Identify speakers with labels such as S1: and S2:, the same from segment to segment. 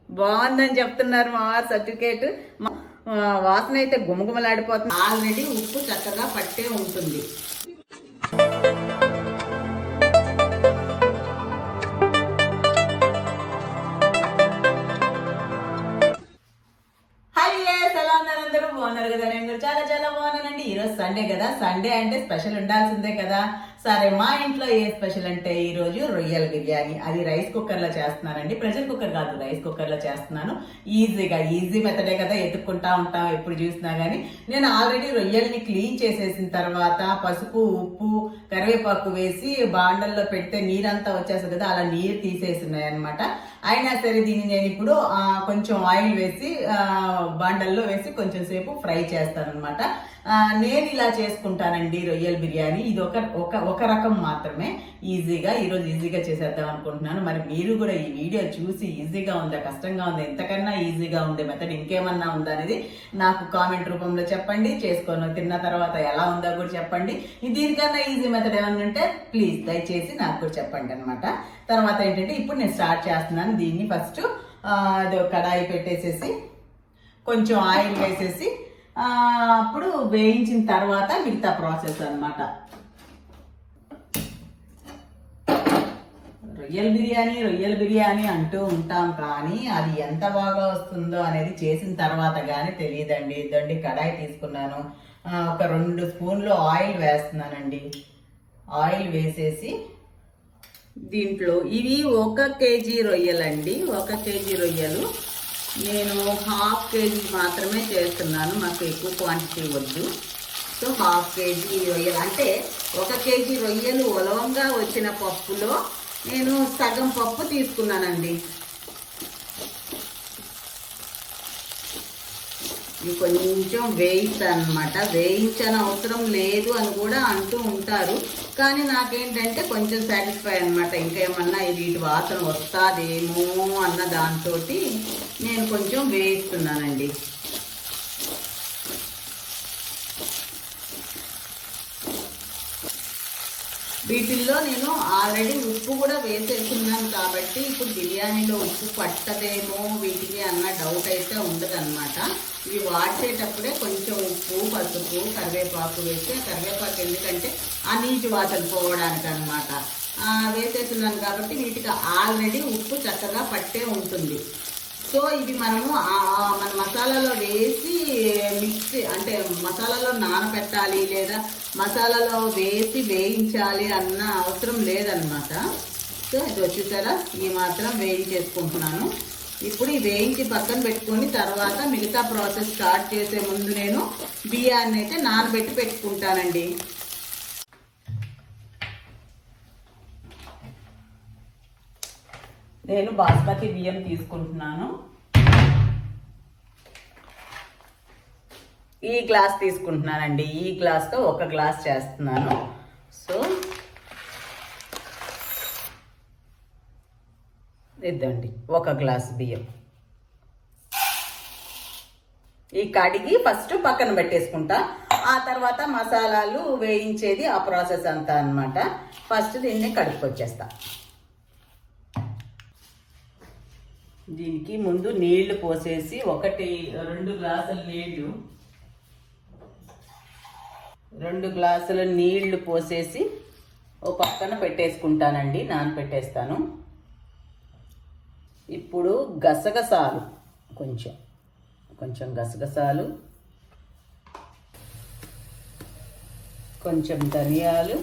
S1: బాగుందని చెప్తున్నారు మా వారు సర్టిఫికేట్. వాసన అయితే గుమగుమలాడిపోతుంది. ఆల్రెడీ ఉప్పు చక్కగా పట్టే ఉంటుంది. బాగున్నారు కదా? నేను చాలా చాలా బాగున్నానండి. ఈరోజు సండే కదా, సండే అంటే స్పెషల్ ఉండాల్సిందే కదా. సరే, మా ఇంట్లో ఏ స్పెషల్ అంటే ఈరోజు రొయ్యల బిర్యానీ. అది రైస్ కుక్కర్ లో చేస్తున్నానండి. ప్రెషర్ కుక్కర్ కాదు, రైస్ కుక్కర్ లో చేస్తున్నాను. ఈజీ మెథడే కదా, ఎత్తుక్కుంటా ఉంటాం ఎప్పుడు చూసినా గానీ. నేను ఆల్రెడీ రొయ్యల్ని క్లీన్ చేసేసిన తర్వాత పసుపు, ఉప్పు, కరివేపాకు వేసి బాండల్లో పెడితే నీరంతా వచ్చేస్తుంది కదా, అలా నీరు తీసేస్తున్నాయి అనమాట. అయినా సరే దీన్ని నేను ఇప్పుడు కొంచెం ఆయిల్ వేసి బాండల్లో వేసి కొంచెం సేపు ఫ్రై చేస్తాను అనమాట. నేను ఇలా చేసుకుంటానండి రొయ్యల బిర్యానీ. ఇది ఒక రకం మాత్రమే. ఈరోజు ఈజీగా చేసేద్దాం అనుకుంటున్నాను. మరి మీరు కూడా ఈ వీడియో చూసి ఈజీగా ఉందా, కష్టంగా ఉందా, ఎంతకన్నా ఈజీగా ఉండే మెథడ్ ఇంకేమన్నా ఉందా అనేది నాకు కామెంట్ రూపంలో చెప్పండి. చేసుకొని తిన్న తర్వాత ఎలా ఉందో కూడా చెప్పండి. దీనికన్నా ఈజీ మెథడ్ ఏమన్నా ఉంటే ప్లీజ్ దయచేసి నాకు కూడా చెప్పండి అనమాట. తర్వాత ఏంటంటే ఇప్పుడు నేను స్టార్ట్ చేస్తున్నాను. దీన్ని ఫస్ట్ కడాయి పెట్టేసేసి కొంచెం ఆయిల్ వేసేసి అప్పుడు వేయించిన తర్వాత మిగతా ప్రాసెస్ అనమాట. రొయ్యల బిర్యానీ అంటూ ఉంటాం, కానీ అది ఎంత బాగా వస్తుందో అనేది చేసిన తర్వాత కానీ తెలియదండి. ఇదండి కడాయి తీసుకున్నాను. ఒక 2 స్పూన్లు ఆయిల్ వేస్తున్నానండి. ఆయిల్ వేసేసి దీంట్లో ఇవి 1 కేజీ రొయ్యలండి. 1 కేజీ రొయ్యలు నేను 1/2 కేజీ మాత్రమే చేస్తున్నాను. మాకు ఎక్కువ క్వాంటిటీ వద్దు. సో 1/2 కేజీ రొయ్యలు అంటే 1 కేజీ రొయ్యలు ఉలవంగా వచ్చిన పప్పులో నేను సగం పప్పు తీసుకున్నానండి. ఇది కొంచెం వేయిస్తానమాట. వేయించని అవసరం లేదు అని కూడా అంటూ ఉంటారు, కానీ నాకేంటంటే కొంచెం సాటిస్ఫై అనమాట. ఇంకేమన్నా వీటి వాసన వస్తాదేమో అన్న దాంతో నేను కొంచెం వేయిస్తున్నానండి. వీటిల్లో నేను ఆల్రెడీ ఉప్పు కూడా వేసేస్తున్నాను కాబట్టి ఇప్పుడు బిర్యానీలో ఉప్పు పట్టదేమో వీటికి అన్న డౌట్ అయితే ఉండదన్నమాట. ఇవి వాడేటప్పుడే కొంచెం ఉప్పు, పసుపు, కరివేపాకు వేసి, కరివేపాకు ఎందుకంటే ఆ నీటి వాసన పోవడానికి అనమాట వేసేస్తున్నాను కాబట్టి వీటికి ఆల్రెడీ ఉప్పు చక్కగా పట్టే ఉంటుంది. సో ఇది మనము మన మసాలాలో వేసి మిక్సీ అంటే మసాలాలో నానబెట్టాలి లేదా మసాలాలో వేసి వేయించాలి అన్న అవసరం లేదనమాట. సో ఇది వచ్చేసారా, ఈ మాత్రం వేయించేసుకుంటున్నాను. ఇప్పుడు ఈ వేయించి పక్కన పెట్టుకొని తర్వాత మిగతా ప్రాసెస్ స్టార్ట్ చేసే ముందు నేను బియ్యాన్ని అయితే నానబెట్టి పెట్టుకుంటానండి. నేను బాస్మతి బియ్యం తీసుకుంటున్నాను. ఈ గ్లాస్ తీసుకుంటున్నానండి. ఈ గ్లాస్తో 1 గ్లాస్ చేస్తున్నాను. సో ఇద్దండి 1 గ్లాస్ బియ్యం. ఈ కడిగి ఫస్ట్ పక్కన పెట్టేసుకుంటా. ఆ తర్వాత మసాలాలు వేయించేది ఆ ప్రాసెస్ అంతా అనమాట. ఫస్ట్ దీన్ని కడుక్కొచ్చేస్తా. దీనికి ముందు నీళ్లు పోసేసి 2 గ్లాసుల నీళ్లు 2 గ్లాసుల నీళ్లు పోసేసి ఓ పక్కన పెట్టేసుకుంటానండి. నానబెట్టేస్తాను. ఇప్పుడు గసగసాలు కొంచెం గసగసాలు, కొంచెం ధనియాలు,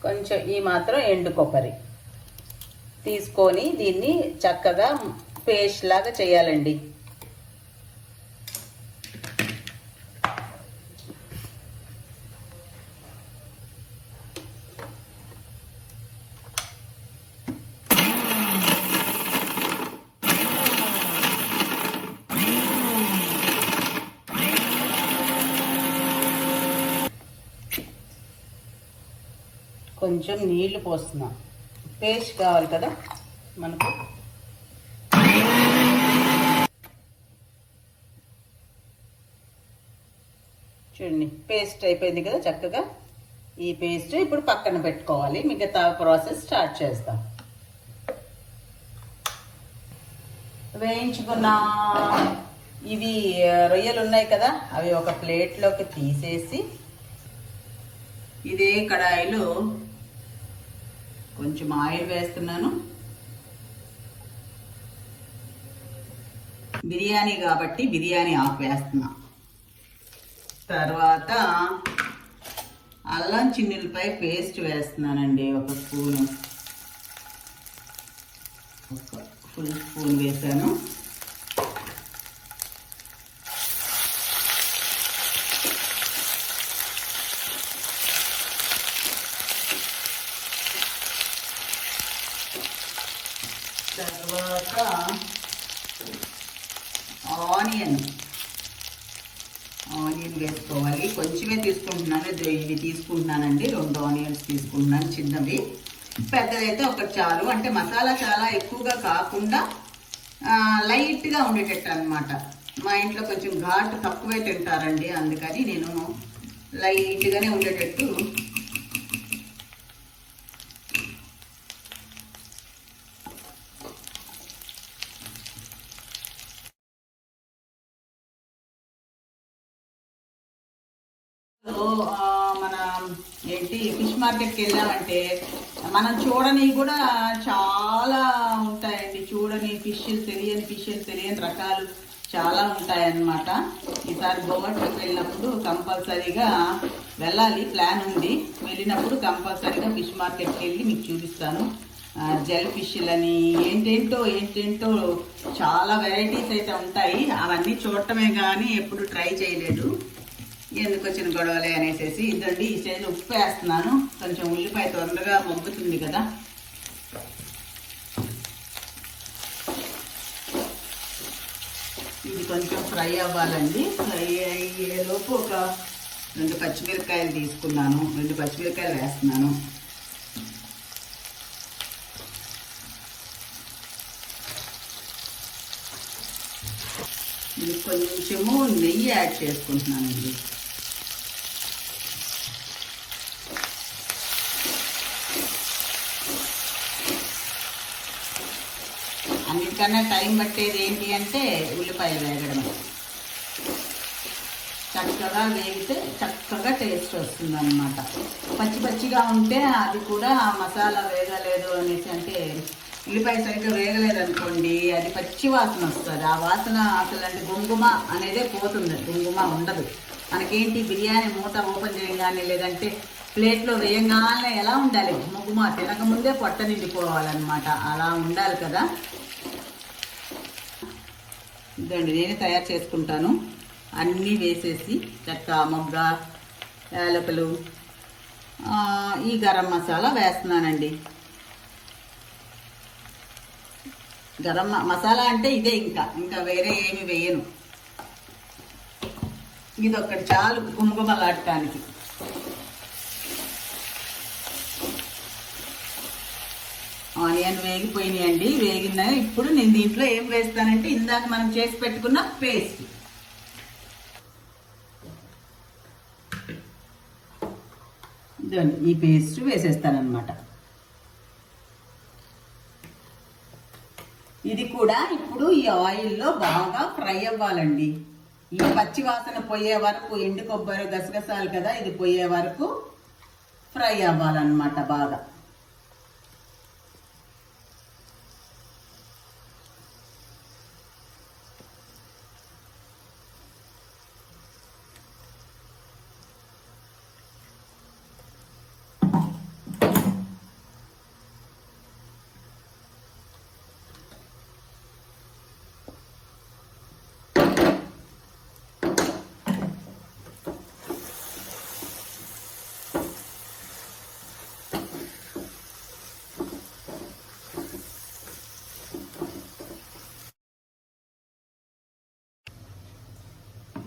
S1: కొంచెం ఈ మాత్రం ఎండు కొబ్బరి తీసుకొని దీన్ని చక్కగా పేస్ట్ లాగా చేయాలండి. కొంచెం నీళ్లు పోస్తున్నా, పేస్ట్ కావాలి కదా మనకు. చూడండి పేస్ట్ అయిపోయింది కదా చక్కగా. ఈ పేస్ట్ ఇప్పుడు పక్కన పెట్టుకోవాలి. మిగతా ప్రాసెస్ స్టార్ట్ చేస్తాం. వేయించుకున్న ఇవి రొయ్యలు ఉన్నాయి కదా, అవి ఒక ప్లేట్లోకి తీసేసి ఇదే కడాయిలో కొంచెం ఆయిల్ వేస్తున్నాను. బిర్యానీ కాబట్టి బిర్యానీ ఆకు వేస్తున్నా. తర్వాత అల్లం చిన్నులపై పేస్ట్ వేస్తున్నానండి. ఒక స్పూను, ఒక ఫుల్ స్పూన్ వేసాను. తర్వాత ఆనియన్ వేసుకోవాలి. కొంచెమే తీసుకుంటున్నాను, ఇవి తీసుకుంటున్నానండి. 2 ఆనియన్స్ తీసుకుంటున్నాను, చిన్నవి. పెద్దదైతే ఒకటి చాలు. అంటే మసాలా చాలా ఎక్కువగా కాకుండా లైట్గా ఉండేటట్టు అనమాట. మా ఇంట్లో కొంచెం ఘాటు తక్కువే తింటారండి, అందుకని నేను లైట్గానే ఉండేటట్టు మన ఫిష్ మార్కెట్కి వెళ్ళామంటే మనం చూడని కూడా చాలా ఉంటాయండి. చూడని ఫిష్లు, తెలియని రకాలు చాలా ఉంటాయన్నమాట. ఈసారి గోవాకి వెళ్ళినప్పుడు కంపల్సరీగా వెళ్ళాలి, ప్లాన్ ఉంది. వెళ్ళినప్పుడు కంపల్సరీగా ఫిష్ మార్కెట్కి వెళ్ళి మీకు చూపిస్తాను. జెల్ ఫిష్లని ఏంటేంటో చాలా వెరైటీస్ అయితే ఉంటాయి. అవన్నీ చూడటమే కానీ ఎప్పుడు ట్రై చేయలేదు. ఎందుకు వచ్చిన గొడవలే అనేసి ఇదండి. ఈ స్టేజ్లో ఉప్పు వేస్తున్నాను. కొంచెం ఉల్లిపాయ తొందరగా మగ్గుతుంది కదా. ఇది కొంచెం ఫ్రై అవ్వాలండి. ఫ్రై అయ్యేలోపు ఒక 2 పచ్చిమిరపకాయలు తీసుకున్నాను. 2 పచ్చిమిరపకాయలు వేస్తున్నాను. ఇది కొంచెము నెయ్యి యాడ్ చేసుకుంటున్నానండి. అన్నిటికన్నా టైం పట్టేది ఏంటి అంటే ఉల్లిపాయలు వేగడమే. చక్కగా వేగితే చక్కగా టేస్ట్ వస్తుంది అన్నమాట. పచ్చిగా ఉంటే అది కూడా మసాలా వేగలేదు అనేసి, అంటే ఉల్లిపాయ సరిగ్గా వేగలేదు అనుకోండి, అది పచ్చి వాసన వస్తుంది. ఆ వాసన అసలు అంటే గుంగుమ అనేదే పోతుంది, గుంగుమ ఉండదు. మనకేంటి బిర్యానీ మూత ఓపెన్ చేయగానే లేదంటే ప్లేట్లో వేయంగానే ఎలా ఉండాలి, గుంగుమ తినకముందే పొట్ట నిండిపోవాలన్నమాట. అలా ఉండాలి కదా. ఇదండి నేనే తయారు చేసుకుంటాను. అన్నీ వేసేసి చెక్క, మొగ్గ, యాలకులు, ఈ గరం మసాలా వేస్తున్నానండి. గరం మసాలా అంటే ఇదే, ఇంకా వేరే ఏమి వేయను. ఇది ఒక్కటి చాలు గుమగుమలాడటానికి. ఆనియన్ వేగిపోయినాయండి. వేగినాయి. ఇప్పుడు నేను దీంట్లో ఏం వేస్తానంటే ఇందాక మనం చేసి పెట్టుకున్న పేస్ట్. ఈ పేస్ట్ వేసేస్తానమాట. ఇది కూడా ఇప్పుడు ఈ ఆయిల్లో బాగా ఫ్రై అవ్వాలండి. ఈ పచ్చి వాసన పోయే వరకు, ఎండు కొబ్బరి గసగసాలు కదా, ఇది పోయే వరకు ఫ్రై అవ్వాలన్నమాట బాగా.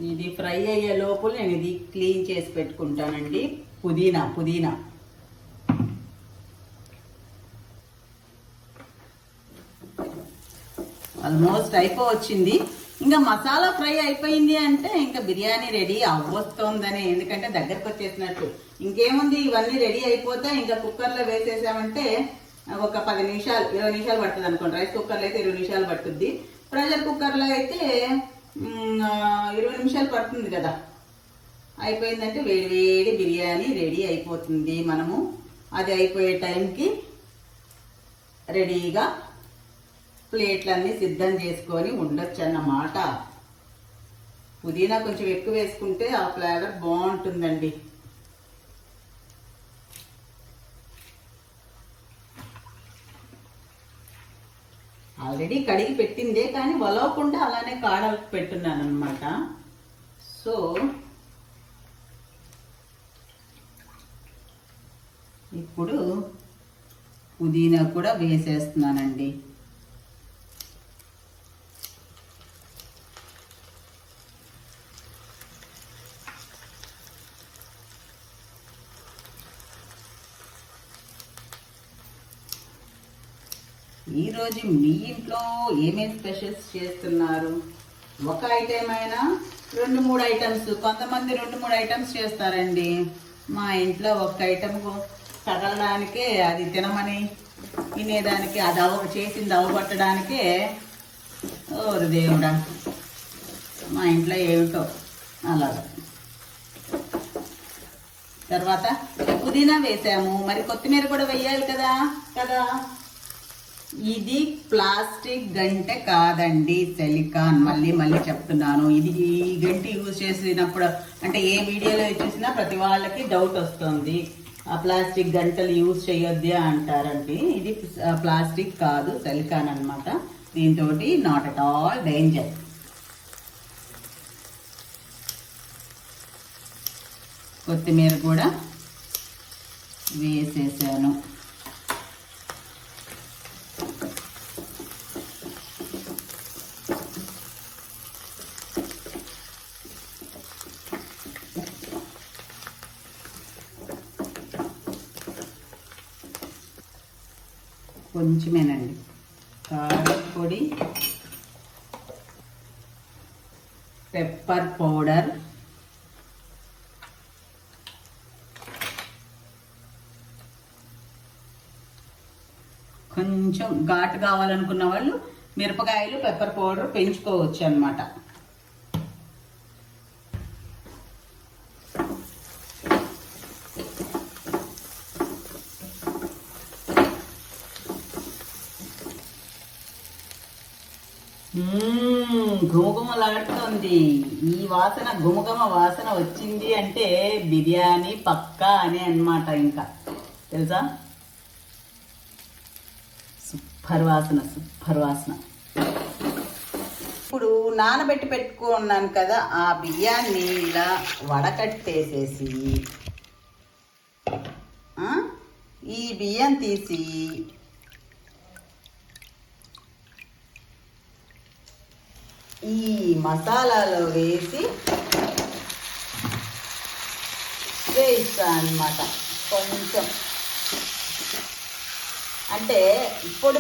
S1: ఇది ఫ్రై అయ్యే లోపల నేను ఇది క్లీన్ చేసి పెట్టుకుంటానండి. పుదీనా ఆల్మోస్ట్ అయిపోవచ్చింది. ఇంకా మసాలా ఫ్రై అయిపోయింది అంటే ఇంకా బిర్యానీ రెడీ అవ్వస్తోందని, ఎందుకంటే దగ్గరకు వచ్చేసినట్టు. ఇంకేముంది, ఇవన్నీ రెడీ అయిపోతే ఇంకా కుక్కర్లో వేసేసామంటే ఒక 10 నిమిషాలు 20 నిమిషాలు పడుతుంది అనుకోండి. రైస్ కుక్కర్లో అయితే 20 నిమిషాలు పట్టుద్ది, ప్రెషర్ కుక్కర్లో అయితే 20 నిమిషాలు పడుతుంది కదా. అయిపోయిందంటే వేడి వేడి బిర్యానీ రెడీ అయిపోతుంది. మనము అది అయిపోయే టైంకి రెడీగా ప్లేట్లన్నీ సిద్ధం చేసుకొని ఉండొచ్చు అన్నమాట. పుదీనా కొంచెం ఎక్కువ వేసుకుంటే ఆ ఫ్లేవర్ బాగుంటుందండి. ఆల్రెడీ కడిగి పెట్టిందే, కానీ వలవకుండా అలానే కాడలకు పెట్టున్నాను అనమాట. సో ఇప్పుడు పుదీనా కూడా వేసేస్తున్నానండి. ఈరోజు మీ ఇంట్లో ఏమేమి స్పెషల్స్ చేస్తున్నారు? ఒక ఐటెం అయినా 2-3 ఐటమ్స్, కొంతమంది 2-3 ఐటమ్స్ చేస్తారండి. మా ఇంట్లో ఒక ఐటమ్ తగలడానికే, అది తినమని తినేదానికి, అది చేసింది అవగొట్టడానికే ఓరు దేవుడా, మా ఇంట్లో ఏమిటో అలాగా. తర్వాత పుదీనా వేసాము, మరి కొత్తిమీర కూడా వేయాలి కదా. ఇది ప్లాస్టిక్ గంటె కాదండి, సిలికాన్. మళ్ళీ చెప్తున్నాను, ఇది ఈ గంటె యూజ్ చేసినప్పుడు అంటే ఏ వీడియోలో చూసినా ప్రతి వాళ్ళకి డౌట్ వస్తుంది, ఆ ప్లాస్టిక్ గంటలు యూజ్ చేయొద్దు అంటారండి. ఇది ప్లాస్టిక్ కాదు, సిలికాన్ అన్నమాట. దీంతో నాట్ అట్ ఆల్ డేంజర్. కొత్తిమీర కూడా వేసేసాను. కొంచెమేనండి కారం పొడి, పెప్పర్ పౌడర్, కొంచెం ఘాటు కావాలనుకున్న వాళ్ళు మిరపకాయలు పెప్పర్ పౌడర్ పెంచుకోవచ్చు అన్నమాట. ఘుమఘుమలాడుతోంది. ఈ వాసన, ఘుమఘుమ వాసన వచ్చింది అంటే బిర్యానీ పక్కా అని అన్నమాట. ఇంకా తెలుసా, సూపర్ వాసన. ఇప్పుడు నానబెట్టి పెట్టుకున్నాను కదా, ఆ బియ్యాన్ని ఇలా వడకట్టేసేసి ఈ బియ్యం తీసి ఈ మసాలాలో వేసి వేయిస్తాను అన్నమాట. కొంచెం అంటే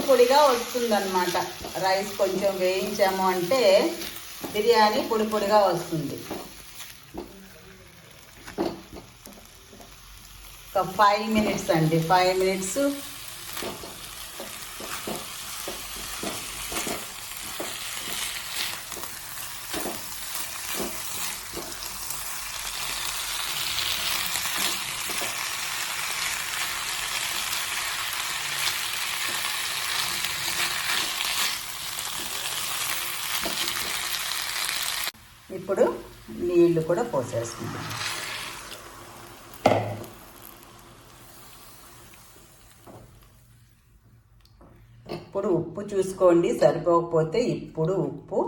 S1: పొడిగా వస్తుందన్నమాట. రైస్ కొంచెం వేయించాము అంటే బిర్యానీ పొడిగా వస్తుంది. ఒక 5 మినిట్స్ అండి, 5 మినిట్స్ ఇప్పుడు నీళ్లు కూడా పోసేసుకుంటాం. ఇప్పుడు ఉప్పు చూసుకోండి, సరిపోకపోతే ఇప్పుడు ఉప్పు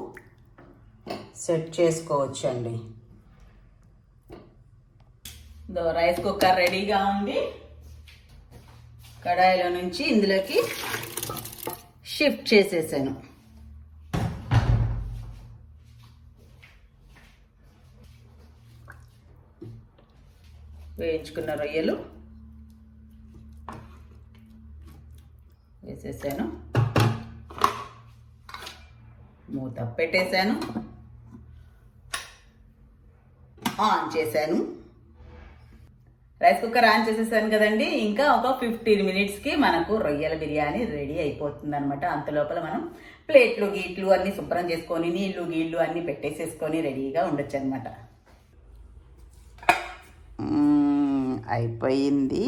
S1: సెట్ చేసుకోవచ్చండి. రైస్ కుక్కర్ రెడీగా ఉంది. కడాయిలో నుంచి ఇందులోకి షిఫ్ట్ చేసేసాను. వేయించుకున్న రొయ్యలు వేసేసాను. మూత పెట్టేశాను, ఆన్ చేశాను. రైస్ కుక్కర్ ఆన్ చేసేసాను కదండి. ఇంకా ఒక 15 మినిట్స్కి మనకు రొయ్యల బిర్యానీ రెడీ అయిపోతుంది అనమాట. అంతలోపల మనం ప్లేట్లు గీట్లు అన్నీ శుభ్రం చేసుకొని నీళ్లు గీళ్ళు అన్నీ పెట్టేసేసుకొని రెడీగా ఉండొచ్చు అనమాట. అయిపోయింది.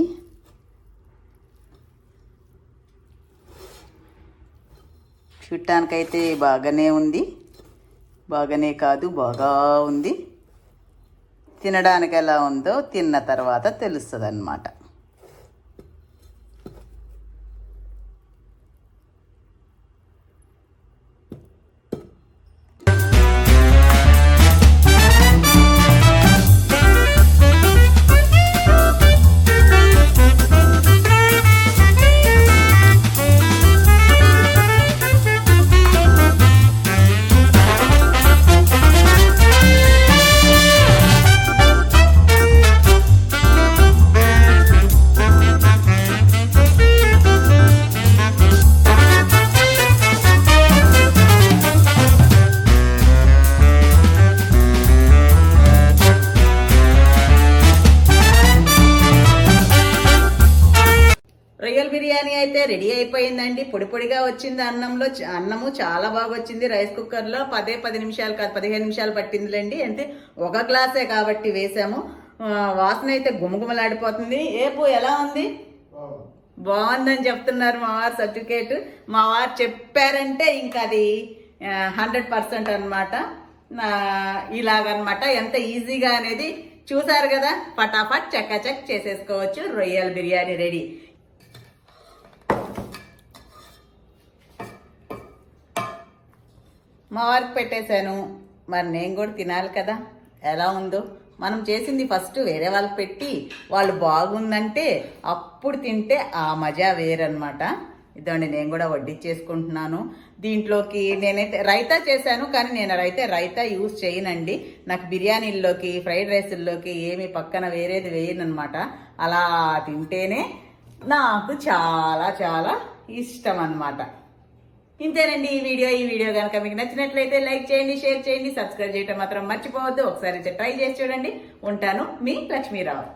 S1: చూడటానికైతే బాగానే ఉంది, బాగానే కాదు బాగా ఉంది. తినడానికి ఎలా ఉందో తిన్న తర్వాత తెలుస్తుంది అన్నమాట. రొయ్యల బిర్యానీ అయితే రెడీ అయిపోయిందండి. పొడి పొడిగా వచ్చింది. అన్నము చాలా బాగా వచ్చింది. రైస్ కుక్కర్లో 10 నిమిషాలు కాదు 15 నిమిషాలు పట్టిందిలేండి. అంటే ఒక గ్లాసే కాబట్టి వేసాము. వాసన అయితే గుమగుమలాడిపోతుంది. ఏపు ఎలా ఉంది? బాగుందని చెప్తున్నారు మా వారు. సర్టిఫికేట్ మా వారు చెప్పారంటే ఇంకా అది 100% అనమాట. ఇలాగనమాట. ఎంత ఈజీగా అనేది చూసారు కదా. ఫటాఫట్ చకాచక్ చేసేసుకోవచ్చు. రొయ్యల బిర్యానీ రెడీ. మా వారికి పెట్టేశాను. మరి నేను కూడా తినాలి కదా. ఎలా ఉందో మనం చేసింది ఫస్ట్ వేరే వాళ్ళకి పెట్టి వాళ్ళు బాగుందంటే అప్పుడు తింటే ఆ మజా వేరనమాట. ఇదండి నేను కూడా వడ్డించేసుకుంటున్నాను. దీంట్లోకి నేనైతే రైతా చేశాను, కానీ నేను రైతా యూజ్ చేయనండి. నాకు బిర్యానీల్లోకి ఫ్రైడ్ రైస్ల్లోకి ఏమి పక్కన వేరేది వేయనమాట. అలా తింటేనే నాకు చాలా చాలా ఇష్టం అన్నమాట. ఇంతేనండి ఈ వీడియో కనుక మీకు నచ్చినట్లయితే లైక్ చేయండి, షేర్ చేయండి, సబ్స్క్రైబ్ చేయడం మాత్రం మర్చిపోవద్దు. ఒకసారి ట్రై చేసి చూడండి. ఉంటాను, మీ లక్ష్మీరావు.